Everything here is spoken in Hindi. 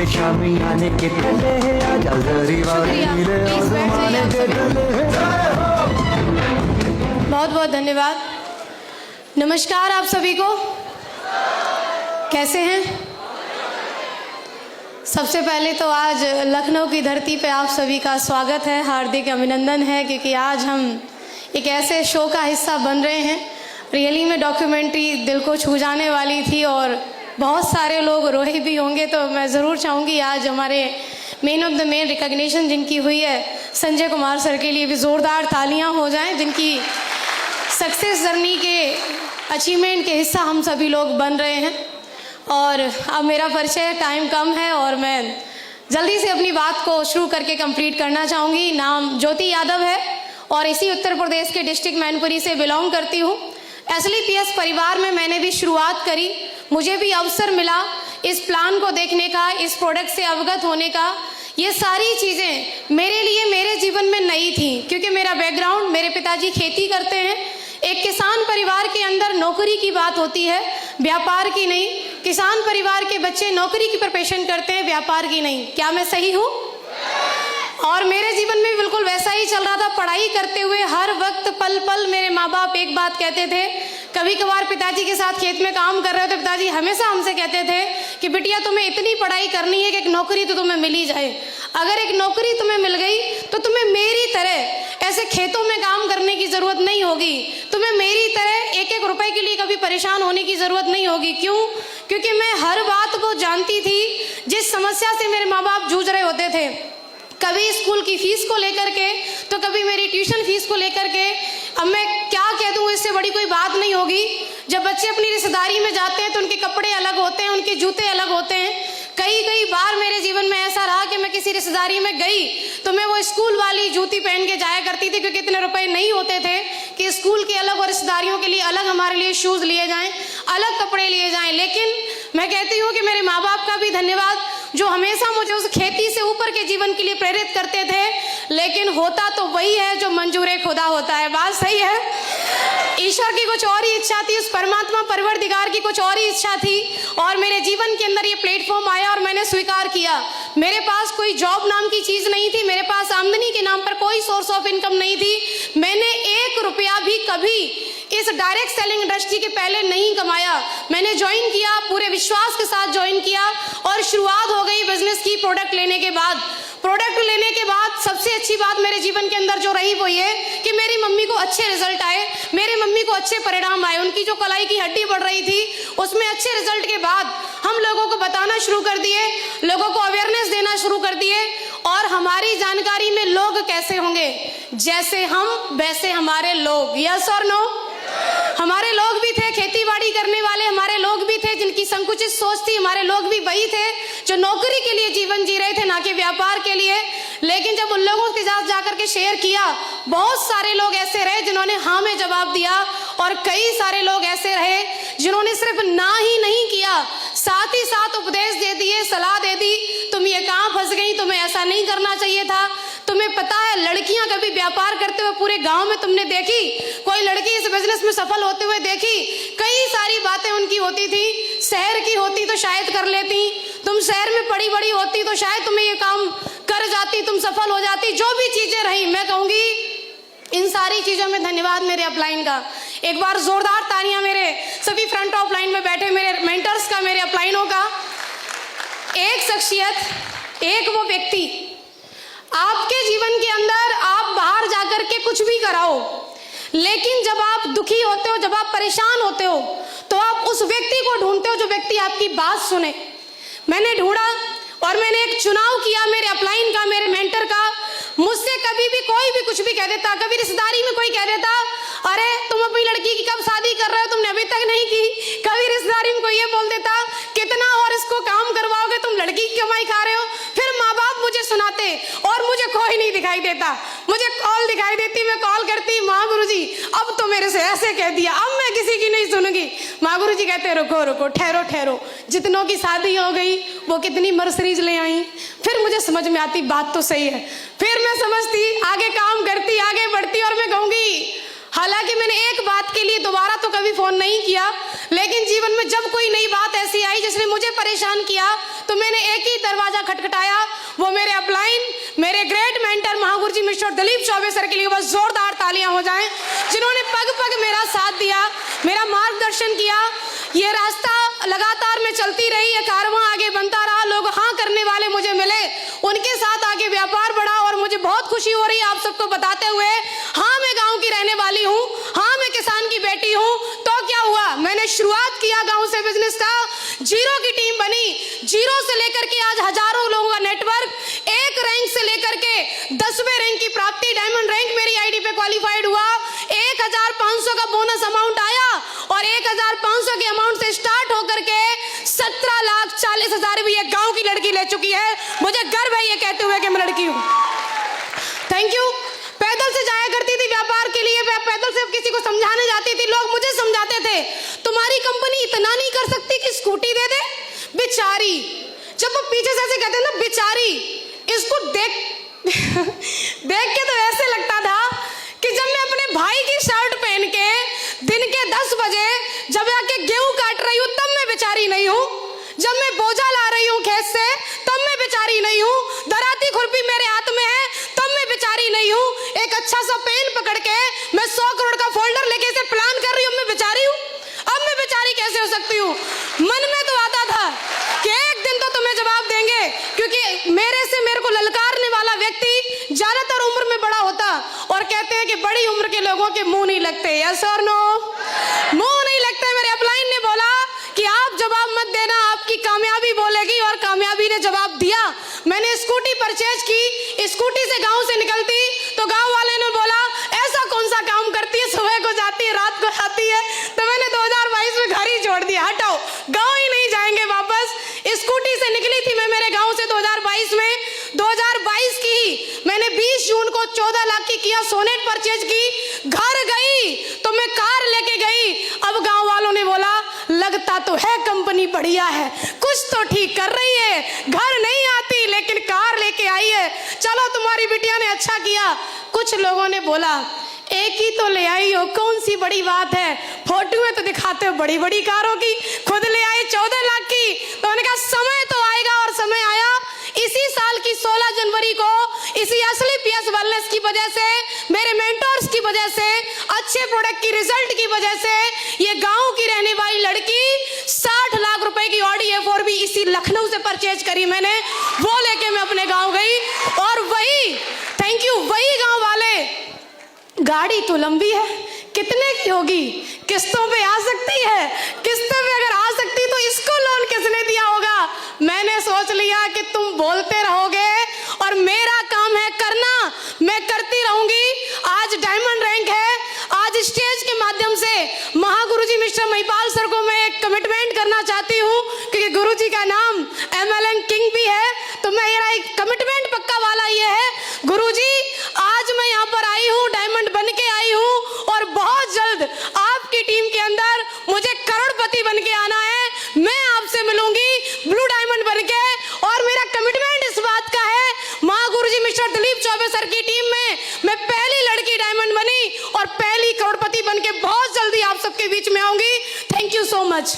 शामियाने के तले आजा जरी वाली ले आसमाने के तले। बहुत बहुत धन्यवाद। नमस्कार आप सभी को, कैसे हैं? सबसे पहले तो आज लखनऊ की धरती पे आप सभी का स्वागत है, हार्दिक अभिनंदन है, क्योंकि आज हम एक ऐसे शो का हिस्सा बन रहे हैं। रियली में डॉक्यूमेंट्री दिल को छू जाने वाली थी और बहुत सारे लोग रोए भी होंगे। तो मैं ज़रूर चाहूँगी आज हमारे main of the main recognition जिनकी हुई है संजय कुमार सर के लिए भी ज़ोरदार तालियां हो जाएं, जिनकी सक्सेस जर्नी के अचीवमेंट के हिस्सा हम सभी लोग बन रहे हैं। और अब मेरा परिचय, टाइम कम है और मैं जल्दी से अपनी बात को शुरू करके कंप्लीट करना चाहूँगी। नाम ज्योति यादव है और इसी उत्तर प्रदेश के डिस्ट्रिक्ट मैनपुरी से बिलोंग करती हूँ। SLPS परिवार में मैंने भी शुरुआत करी, मुझे भी अवसर मिला इस प्लान को देखने का, इस प्रोडक्ट से अवगत होने का। ये सारी चीज़ें मेरे लिए मेरे जीवन में नई थी, क्योंकि मेरा बैकग्राउंड, मेरे पिताजी खेती करते हैं। एक किसान परिवार के अंदर नौकरी की बात होती है, व्यापार की नहीं। किसान परिवार के बच्चे नौकरी की प्रिपरेशन करते हैं, व्यापार की नहीं। क्या मैं सही हूँ? और मेरे जीवन में बिल्कुल वैसा ही चल रहा था। पढ़ाई करते हुए हर वक्त पल पल मेरे माँ बाप एक बात कहते थे। कभी कभार पिताजी के साथ खेत में काम कर रहे हो तो पिताजी हमेशा हमसे कहते थे कि बिटिया तुम्हें इतनी पढ़ाई करनी है कि एक नौकरी तो तुम्हें मिल ही जाए। अगर एक नौकरी तुम्हें मिल गई तो तुम्हें मेरी तरह ऐसे खेतों में काम करने की ज़रूरत नहीं होगी, तुम्हें मेरी तरह एक एक रुपए के लिए कभी परेशान होने की ज़रूरत नहीं होगी। क्यों? क्योंकि मैं हर बात को जानती थी। जिस समस्या से मेरे माँ बाप जूझ रहे होते थे, कभी स्कूल की फीस को लेकर के, तो कभी मेरी ट्यूशन फीस को लेकर के। अब मैं क्या कह दूँ, इससे बड़ी कोई बात नहीं होगी। जब बच्चे अपनी रिश्तेदारी में जाते हैं तो उनके कपड़े अलग होते हैं, उनके जूते अलग होते हैं। कई बार मेरे जीवन में ऐसा रहा कि मैं किसी रिश्तेदारी में गई तो मैं वो स्कूल वाली जूती पहन के जाया करती थी, क्योंकि इतने रुपए नहीं होते थे कि स्कूल के अलग और रिश्तेदारियों के लिए अलग हमारे लिए शूज़ लिए जाएं, अलग कपड़े लिए जाएं। लेकिन मैं कहती हूँ कि मेरे माँ बाप का भी धन्यवाद, जो हमेशा मुझे उस खेती से ऊपर के जीवन के लिए प्रेरित करते थे। लेकिन होता तो वही है जो मंजूर खुदा होता है। बात सही है। ईश्वर की कुछ और ही इच्छा थी, उस परमात्मा परवरदिगार की कुछ और ही इच्छा थी और मेरे जीवन के अंदर ये प्लेटफॉर्म आया और मैंने स्वीकार किया। मेरे पास कोई जॉब नाम की चीज़ नहीं थी, मेरे पास आमदनी के नाम पर कोई सोर्स ऑफ इनकम नहीं थी। मैंने 1 रुपया भी कभी इस डायरेक्ट सेलिंग इंडस्ट्री के पहले नहीं कमाया। मैंने ज्वाइन किया, पूरे विश्वास के साथ ज्वाइन किया और शुरुआत हो गई बिजनेस की। प्रोडक्ट लेने के बाद सबसे अच्छी बात मेरे जीवन के अंदर जो रही वो ये कि मेरी मम्मी को अच्छे रिजल्ट आए, मेरी मम्मी को अच्छे परिणाम आए। उनकी जो कलाई की हड्डी बढ़ रही थी उसमें अच्छे रिजल्ट के बाद हम लोगों को बताना शुरू कर दिए, लोगों को अवेयरनेस देना शुरू कर दिए। और हमारी जानकारी में लोग कैसे होंगे, जैसे हम वैसे हमारे लोग। यस और नो? हमारे लोग भी थे खेती बाड़ी करने वाले, हमारे लोग भी थे जिनकी संकुचित सोच थी, हमारे लोग भी वही थे जो नौकरी के लिए जीवन जी रहे थे, ना कि व्यापार के लिए। लेकिन जब उन लोगों के साथ जाकर के शेयर किया, बहुत सारे लोग ऐसे रहे जिन्होंने हाँ में जवाब दिया और कई सारे लोग ऐसे रहे जिन्होंने सिर्फ ना ही नहीं किया, साथ ही साथ उपदेश दे दिए, सलाह दे दी, तुम ये कहाँ फंस गई, तुम्हें ऐसा नहीं करना चाहिए था। तुम्हें पता है लड़कियां कभी व्यापार करते हुए पूरे गांव में तुमने देखी? कोई लड़की इस बिजनेस में सफल होते हुए देखी? कई सारी बातें उनकी होती थी। शहर की होती तो शायद कर लेती, तुम शहर में पड़ी बड़ी होती तो शायद तुम्हें ये काम कर जाती, तुम सफल हो जाती। जो भी चीजें रही, मैं कहूंगी इन सारी चीजों में धन्यवाद मेरे अपलाइन का। एक बार जोरदार तालियां मेरे सभी फ्रंट ऑफ लाइन में बैठे मेरे मेंटर्स का, मेरे अपलाइनों का। एक शख्सियत, एक वो व्यक्ति आपके जीवन के अंदर, आप बाहर जाकर के कुछ भी कराओ, लेकिन जब आप दुखी होते हो, जब आप परेशान होते हो, तो आप उस व्यक्ति को ढूंढते हो जो व्यक्ति आपकी बात सुने। मैंने ढूंढा और मैंने एक चुनाव किया मेरे अपलाइन का, मेरे मेंटर का। मुझसे कभी भी कोई भी कुछ भी कह देता, कभी रिश्तेदारी में कोई कह देता, अरे तुम अपनी लड़की की कब शादी कर रहे हो, तुमने अभी तक नहीं की। कभी रिश्तेदारी में कोई ये बोल देता, कितना और इसको काम करवाओगे, तुम लड़की की कमाई खा रहे हो। फिर माँ बाप मुझे सुनाते और मुझे कोई नहीं दिखाई देता। मुझे कॉल दिखाई देती, मैं कॉल करती, माँ गुरुजी अब तो मेरे से ऐसे कह दिया, अब मैं किसी की नहीं सुनूंगी। माँ गुरुजी कहते रुको रुको, ठहरो ठहरो, जितनों की शादी हो गई वो कितनी मर्सरीज ले आई। फिर मुझे समझ में आती बात तो सही है, फिर मैं समझती, आगे काम करती, आगे बढ़ती और मैं कहूँगी हालांकि मैंने एक बात के लिए दोबारा तो कभी फोन नहीं किया, लेकिन जीवन में जब कोई नई बात ऐसी आई जिसने मुझे परेशान किया तो मैंने एक ही दरवाजा खटखटाया, वो मेरे अपलाइन, मेरे ग्रेट मेंटर महागुरु जी मिस्टर दिलीप चौबे सर के लिए बस जोरदार तालियां हो जाएं, जिन्होंने पग पग मेरा साथ दिया, मेरा मार्गदर्शन किया। ये रास्ता लगातार मैं चलती रही, ये कारवां आगे बनता रहा, लोग हाँ करने वाले मुझे मिले, उनके साथ आगे व्यापार बढ़ा और मुझे बहुत खुशी हो रही है आप सबको बताते हुए। हाँ, मैं गांव की रहने वाली हूँ, हाँ मैं किसान की बेटी हूँ। तो क्या हुआ, मैंने शुरुआत किया गांव से बिजनेस का, जीरो की टीम बनी, जीरो से लेकर के आज हजारों लोगों का नेटवर्क, एक रैंक से लेकर के 10वें रैंक की प्राप्ति, डायमंड रैंक मेरी आईडी पे क्वालिफाइड हुआ, 1500 का बोनस अमाउंट आया और 1500 के अमाउंट से स्टार्ट होकर के 17,40,000 भी एक गांव की लड़की ले चुकी है। मुझे गर्व है ये कहते हुए कि मैं लड़की हूँ। Thank you. पैदल से जाया करती थी व्यापार के लिए, मैं पैदल से किसी को समझाने जाती थी, लोग मुझे समझाते थे तुम्हारी कंपनी इतना नहीं कर सकती कि स्कूटी दे दे। बेचारी, जब वो पीछे से ऐसे कहते हैं ना बेचारी, इसको देख देख के तो ऐसे लगता था कि जब मैं अपने भाई की शर्ट पहन के दिन के 10 बजे जब आके गेहूं काट रही हूँ तब मैं बेचारी नहीं हूँ, जब मैं बोझा ला रही हूँ खेत से तब मैं बेचारी नहीं हूँ, दराती खुरपी मेरे हाथ में है तब मैं बेचारी नहीं हूँ, एक अच्छा सा पेन पकड़ के मैं 100 करोड़ का फोल्डर लेके इसे प्लान कर रही हूँ, मैं बेचारी हूँ। अब मैं बेचारी कैसे हो सकती हूँ? मन में तो आता था कि एक दिन तो तुम्हें जवाब देंगे, क्योंकि मेरे को ललकारने वाला व्यक्ति ज्यादातर उम्र में बड़ा होता, और कहते हैं कि बड़ी उम्र के लोगों के मुंह नहीं लगते। यस और नो? मुंह नहीं लगते। मेरे अपलाइन ने बोला कि आप जवाब मत देना, आपकी कामयाबी बोलेगी, और कामयाबी ने जवाब दिया। मैंने स्कूटी परचेज की, स्कूटी से गांव से निकलती तो गांव वाले ने बोला ऐसा कौन सा काम करती है, सुबह को जाती है रात को आती है। तो मैंने 2022 में घर ही छोड़ दिया, हटाओ गांव ही नहीं जाएंगे वापस। स्कूटी से निकली थी मैं मेरे गांव से 2022 में, 2022 की ही मैंने 20 जून को 14 लाख की किया सोनेट परचेज की। घर गई तो मैं कार लेके गई। अब गांव वालों ने बोला लगता तो है कंपनी बढ़िया है, कुछ तो ठीक कर रही है, घर नहीं आती लेकिन कार लेके आई है, चलो तुम्हारी बिटिया ने अच्छा किया। कुछ लोगों ने बोला एक ही तो ले आई हो, कौन सी बड़ी बात है, फोटो में तो दिखाते हो बड़ी बड़ी कारों की, खुद ले आई 14 लाख की। तो उन्होंने कहा समय तो आएगा, और समय आया। इसी साल की 16 जनवरी को इसी असली पीएस वेलनेस की वजह से, मेरे मेंटर्स की वजह से, अच्छे प्रोडक्ट की रिजल्ट की वजह से, ये गांव की रहने वाली लड़की 60 लाख रुपए की ऑडी A4 भी इसी लखनऊ से परचेज करी मैंने, वो लेके मैं अपने गांव गई। और वही, थैंक यू, वही गांव वाले, गाड़ी तो लंबी है, कितने की होगी, किस्तों पे आ सकती है, किस्तों पे अगर आ सकती तो इसको लोन किसने दिया होगा। मैंने सोच लिया कि तुम बोलते रहोगे और मेरा काम है करना, मैं करती रहूंगी। आज डायमंड रैंक है, आज स्टेज के माध्यम से महागुरुजी मिस्टर महिपाल सर को मैं एक कमिटमेंट करना चाहती हूँ, क्योंकि गुरुजी का नाम MLN किंग भी है, तो मेरा एक कमिटमेंट पक्का वाला ये है, गुरुजी आज मैं यहाँ पर आई हूँ, डायमंड बन के आई हूँ, और बहुत जल्द आपकी टीम के अंदर मुझे करोड़पति बन के आना है। मैं आपसे मिलूंगी ब्लू डायमंड बन के, और मेरा कमिटमेंट इस बात का है, महागुरुजी मिस्टर दिलीप चौबे सर की टीम में मैं पहली लड़की डायमंड बनी और पहली करोड़पति बन के बहुत जल्दी आप सबके बीच में आऊंगी। Thank you so much.